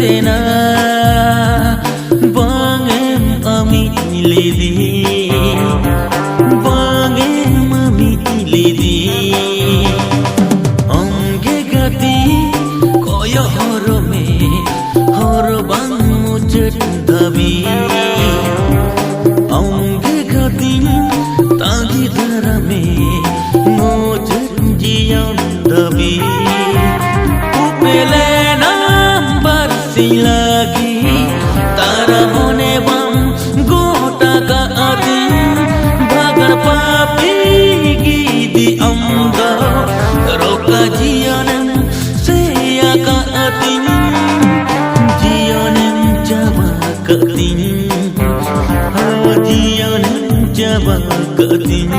sena bangem amit lidi bangem amit lidi onge gati koyo horome horbang mujud dabi onge gati tagi darame mujud jiyan dabi upele lagi tara hone bam gota ka atin bagar papi gidi amda roka jianen seya ka atin jianen jaba ka atin jianen jaba ka atin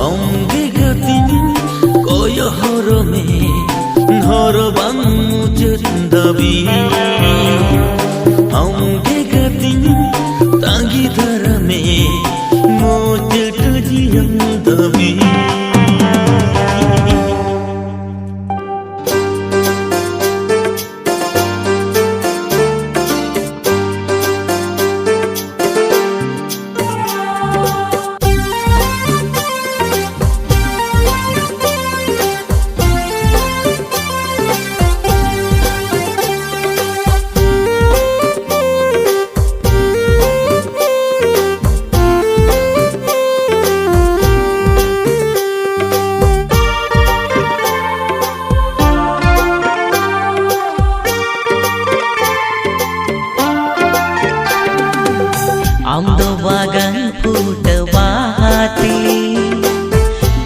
onge gatin koyo horome horbang mujud dabi onge gatin tagi darame mujud jiyan dabi Amdo bagan putwa hati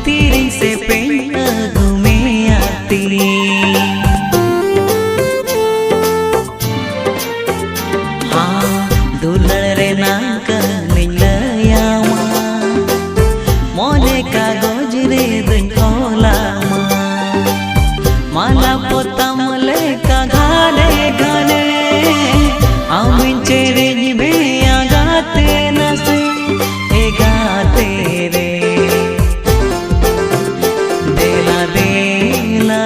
tiring se pena gume ati ha dular re naka nillayama mone kagoj re dun kolama mala potam le ka gane gane amin chere be गाते नसे गाते रे देला देला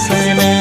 सना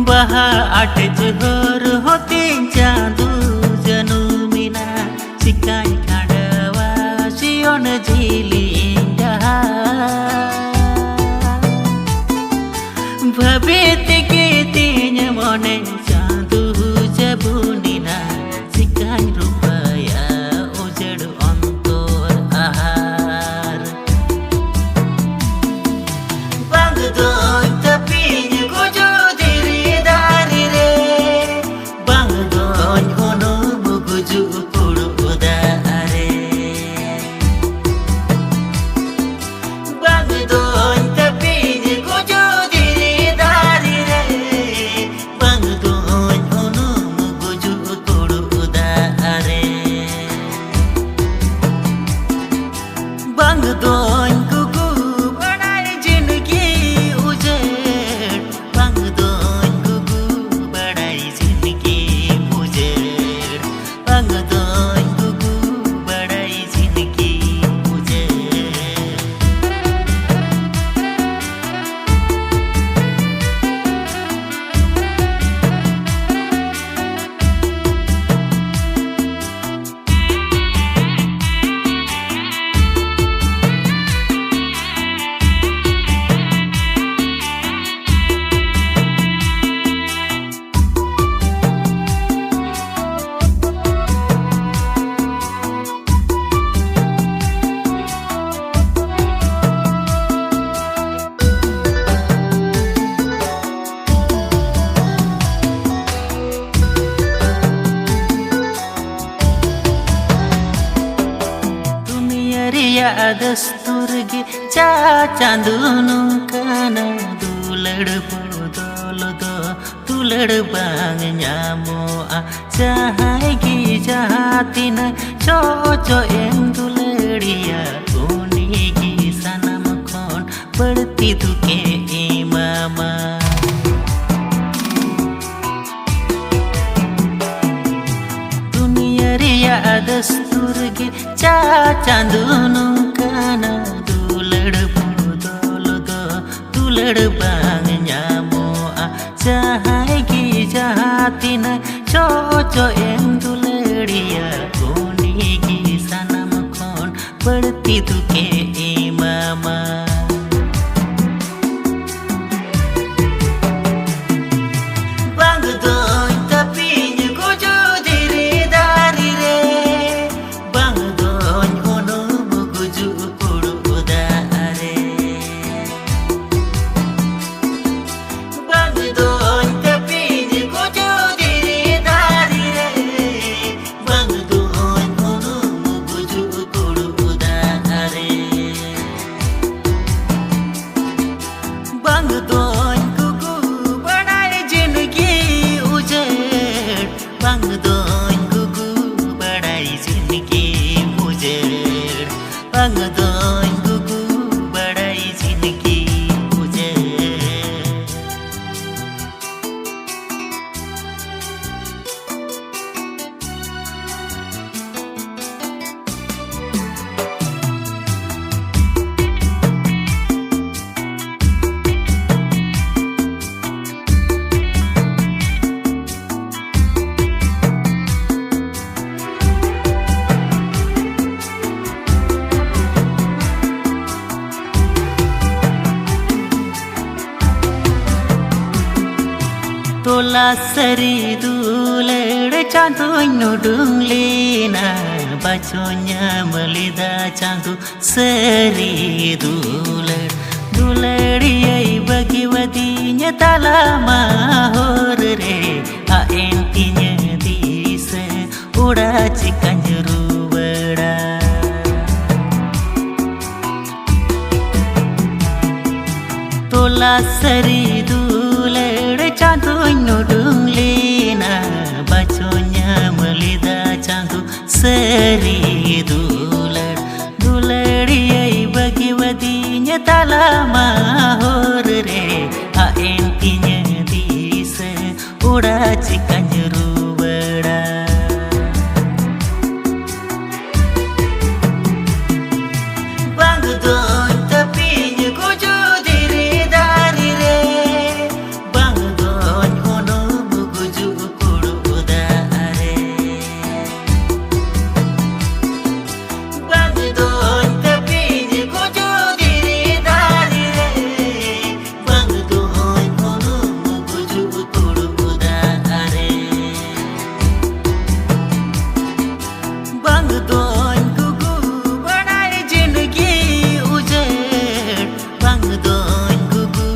बहा आटे जोहर होते जादू जनुमिना सिकाई खाडवा सियोन झिलिंगा भवेते के तेन मने जादू जबुनिना सिकाई रुपया उजड़ अंतर आहार बंद दो तपीन गुजो दस्तूर गे चा चांदूनु काना दुलड़ पोदोल दो दुलड़ बांग न्यामो आ चाहाय गी जातिन चो चो एं दुलड़िया उनी गी सनम खोन बढ़ती दुके इमामा दुनिया रे दस्तूर गे चा चांदू नोंकाना दुलड़ बदल दो दुलड़ बांग ᱧᱟᱢᱚᱜᱼᱟ ᱡᱟᱦᱟᱸᱭ ᱜᱮ ᱡᱟᱦᱟᱸ ᱛᱤᱱᱟᱹᱜ ᱪᱚ ᱮᱢ ᱫᱩᱞᱟᱹᱲᱤᱭᱟ ᱩᱱᱤ ᱜᱮ ᱥᱟᱱᱟᱢ ᱠᱷᱚᱱ ᱵᱟᱹᱲᱛᱤ ᱫᱩᱠᱮ ᱮᱢᱟᱢᱟ ᱵᱟᱝ ᱫᱚᱧ ᱛᱟᱹᱯᱤᱧ ᱜᱩᱡᱩᱜ ᱫᱷᱤᱨᱤ ᱫᱟᱨᱮ ᱨᱮ ᱵᱟᱝ ᱫᱚᱧ ᱩᱱᱩᱢ ᱜᱩᱡᱩᱜ ᱯᱩᱲᱩ ᱫᱟᱜ ᱨᱮ ᱵᱟᱝ ᱫᱚᱧ ᱛᱟᱹᱯᱤᱧ ᱜᱩᱡᱩᱜ ᱫᱷᱤᱨᱤ ᱫᱟᱨᱮ ᱨᱮ ᱵᱟᱝ ᱫᱚᱧ ᱩᱱᱩᱢ ᱜᱩᱡᱩᱜ ᱯᱩᱲᱩ ᱫᱟᱜ ᱨᱮ ᱵᱟᱝ ᱫᱚᱧ ᱜᱩᱜᱩ ᱵᱟᱲᱟᱭ ᱡᱤᱱᱫᱜᱤ ᱩᱡᱟᱹᱲ ᱵᱟᱝ ᱫᱚᱧ ᱜᱩᱜᱩ ᱵᱟᱲᱟᱭ ᱡᱤᱱᱫᱜᱤ ᱩᱡᱟᱹᱲ ᱵᱟᱝ ᱫᱚᱧ ᱜᱩᱜᱩ ᱵᱟᱲᱟᱭ ᱡᱤᱱᱫᱜᱤ ᱩᱡᱟᱹᱲ तोला सरी दुलड़ चांदों नुडुंग लेना बचोnya melida चांदू सरी दुलड़ दुलड़ियाई bagi wadinya tala mahor re a entinya dise udah cikan jeru beda तोला सरी दुलड़ चांदों नुडुंग लेना बचोnya melida चांदू सरी दुलड़ दुलड़ियाई bagi wadinya tala mahor re a entinya dise udah cikan jeru beda bang doñ tapinya gujud diri dari re bang doñ unum gujud kudu udare bang doñ tapinya gujud diri dari re bang doñ unum gujud kudu udare bang doñ gugu badai jindagi ujar bang doñ gugu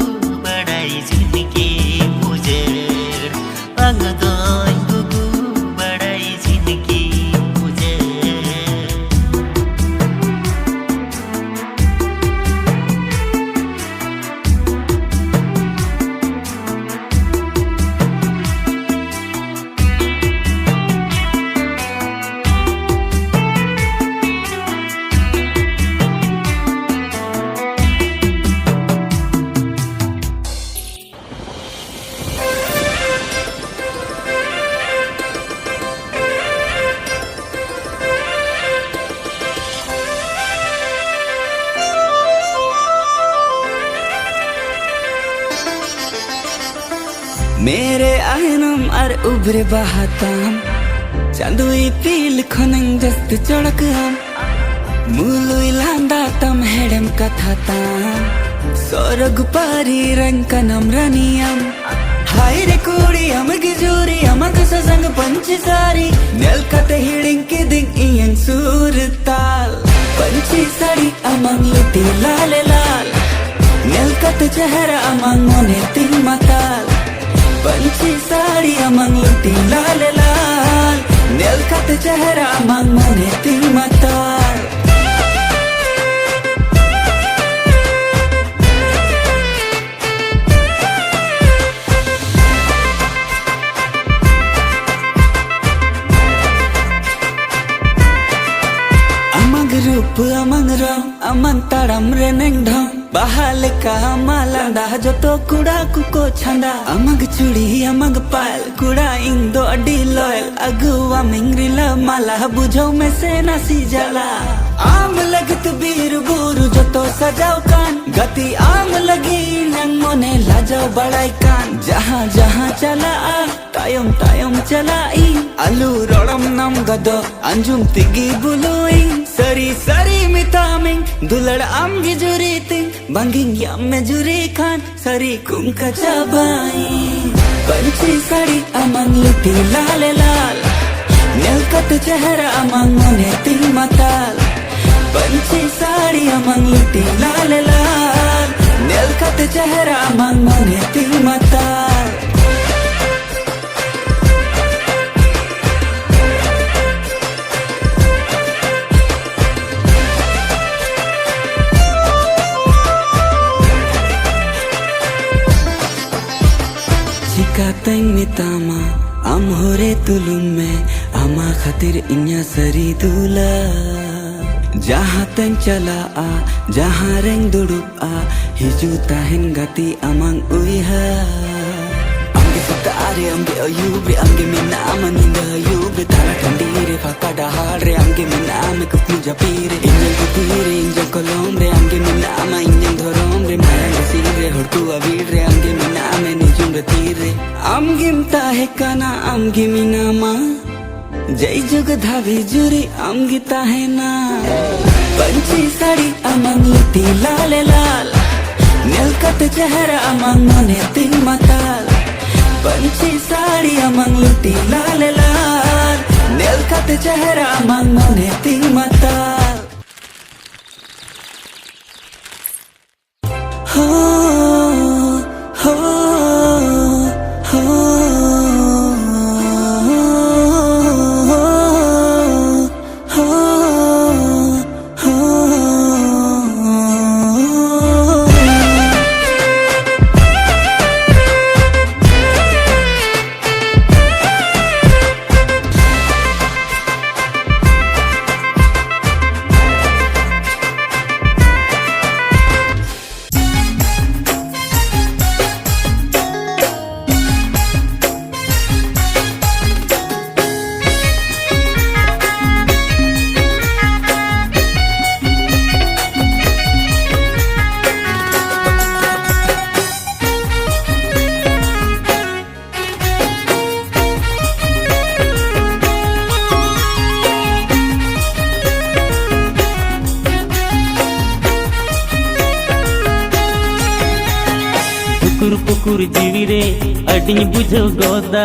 badai jindagi ujar bang doñ gugu badai jindagi ujar मेरे आयनम और उभरे बहाताम चांदुई पील खनंग दस्त चढ़कम मुलुई लांदा तम हेडम कथाताम सोरग पारी रंग कनम रनियम हाय रे कुड़ी अमग जोरी अमग ससंग पंची सारी नेल कते हिडिंग के दिंग इयंग सूरताल पंची साड़ी अमंग लुटी लाल लाल नेल कते चेहरा अमंग मोने तिल मताल पंची साड़ी अमंग लुटी लाल लाल नेल कते चेहरा अमंग मोने तिल मताल रूप अमंग रंग अमंग ताड़म रे नेंग ढंग बहाल का मालांदा जो तो कुड़ा कुको छंदा अमग चुड़ी अमग पाल कुड़ा इंदो अडी लॉयल अगुआ मिंगरिला माला बुझो में से नसी जला आम लगत बीर बुरु जो तो सजाओ कान गति आम लगी नंग मोने लाजाओ बड़ाई कान जहाँ जहाँ चला आ तायम तायम चला ई अलू रोड़म नम गदो अंजुम तिगी बुलुई सरी सरी मितामिंग दुलड़ आम गिजुरी तिंग बंगिंग यम में जुरी खान सरी कुम कचाबाई पंची साड़ी अमंग लिटी लाल लाल नीलकत चेहरा अमंग मोने तिंग मताल पंची साड़ी अमंग लिटी लाल लाल नीलकत चेहरा अमंग मोने तिंग मताल Cikateng mitama am hore tulum में ama खातिर इन्या सरी दूला जहाँ तंग चला आ जहाँ रंग दुड़ुप आ हिजू ताहिन गति among उइहा amge satare amge ayube amge minna amaninda ayube tara kandire fakada hare amge minna ame kupnu japire injal kupire injal kolomre amge minna ama injal dhoromre mayanga sire hortu avire amge minna ame nijum ratire amgim tahe kana amge minna ma जय जुग धावी जुरी आमगी ताहे ना पंची sari among लिटी लाल लाल नीलकत चेहरा among मोने तिंग मताल पंची sari among लिटी लाल लाल नीलकत चेहरा among मोने तिंग मताल हो हो हो पुकुर पुकुर जीवी रे अडिंग बुझो गोदा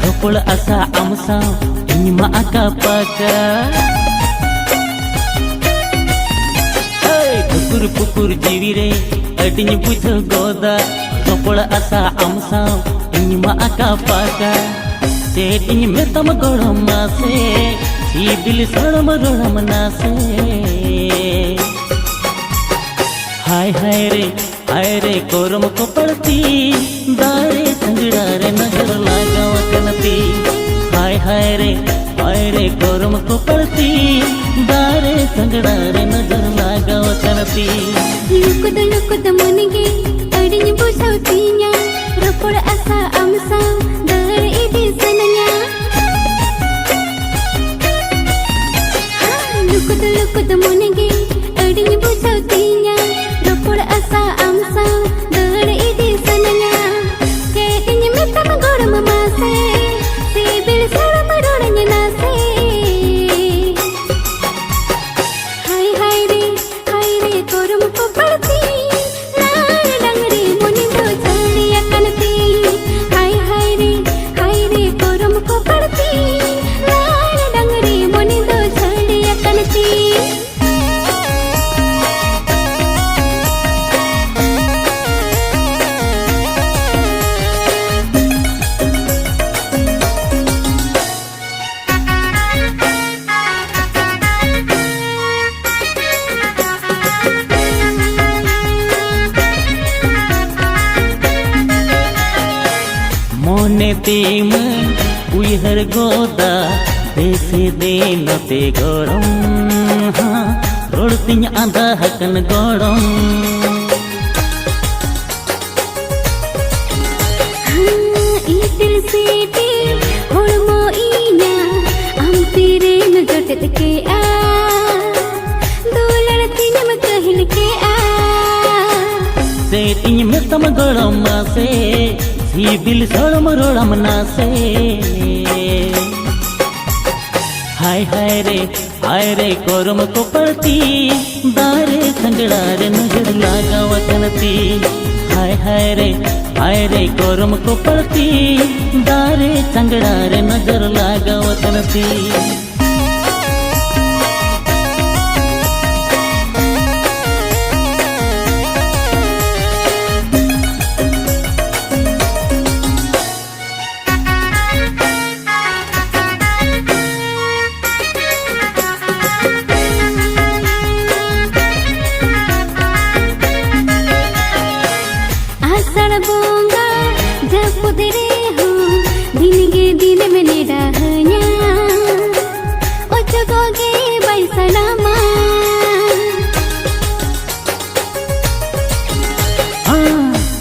रोपड़ आसा आमसा इनमा आका पाका पुकुर पुकुर जीवी रे अडिंग बुझो गोदा रोपड़ आसा आमसा इनमा आका पाका सेटिंग में तम गोड़म नासे सीबिल सड़म रोड़म नासे हाय हाय रे कोरम को पड़ती दारे संगड़ा रे नजर लगाव कनती हाय रे कोरम को पड़ती दारे संगड़ा रे नजर लगाव कनती लुकुद मुनिगे अडिंग बुझौतीnya रोपड़ आसा आमसा दारे इदी सनanya लुकुद मुनिगे अडिंग बुझौतीnya रोपड़ आसा आमसा दारे इदी सनanya केटिंग में तम गोड़म मासे सीबिल सड़म रोड़न्य नासे हाय रे कोरम को पड़ती लाल डंगरी मुनिंदो चलिया कनती हाय रे कोरम को पड़ती लाल डंगरी मुनिंदो चलिया कनती मोने तेम उइहर गोदा देसे दे नते गोरम हाँ रोड़तिन आंधा हकन गोरम सीटी होड़मो इना आम तेरे न जोटत के आ दुलड़ तिनम कहल के आ से तिन में तम गड़म से सिबिल सड़म रोड़म ना से हाय रे कोरम को पड़ती दारे संगड़ा रे नजर लागा वतनती हाय रे कोरम को पड़ती दारे संगड़ा रे नजर लागा वतनती बोंगा जब पुदरे हो दिन के दिन में निडाहnya ओ जगोगे बैसलामा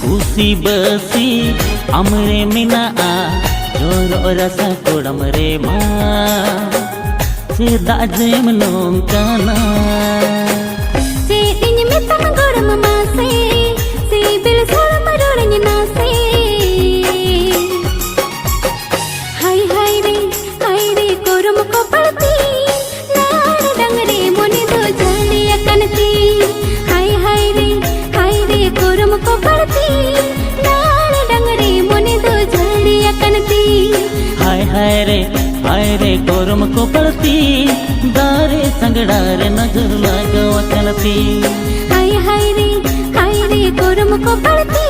खुशी बसी अमरे मिना आ जोर रसा कोडम रे मा सेदा जेम नोंकाना से दिन में तम गरम मासे से बिल सोलम ना से हाय रे कोरम को पड़ती लाड़ डंगरे मोने दो जड़ी अकनती हाय रे कोरम को पड़ती लाड़ डंगरे मोने दो जड़ी अकनती हाय रे कोरम को पड़ती दारे संगड़ा रे नजर लागा वतनती हाय रे कोरम को पड़ती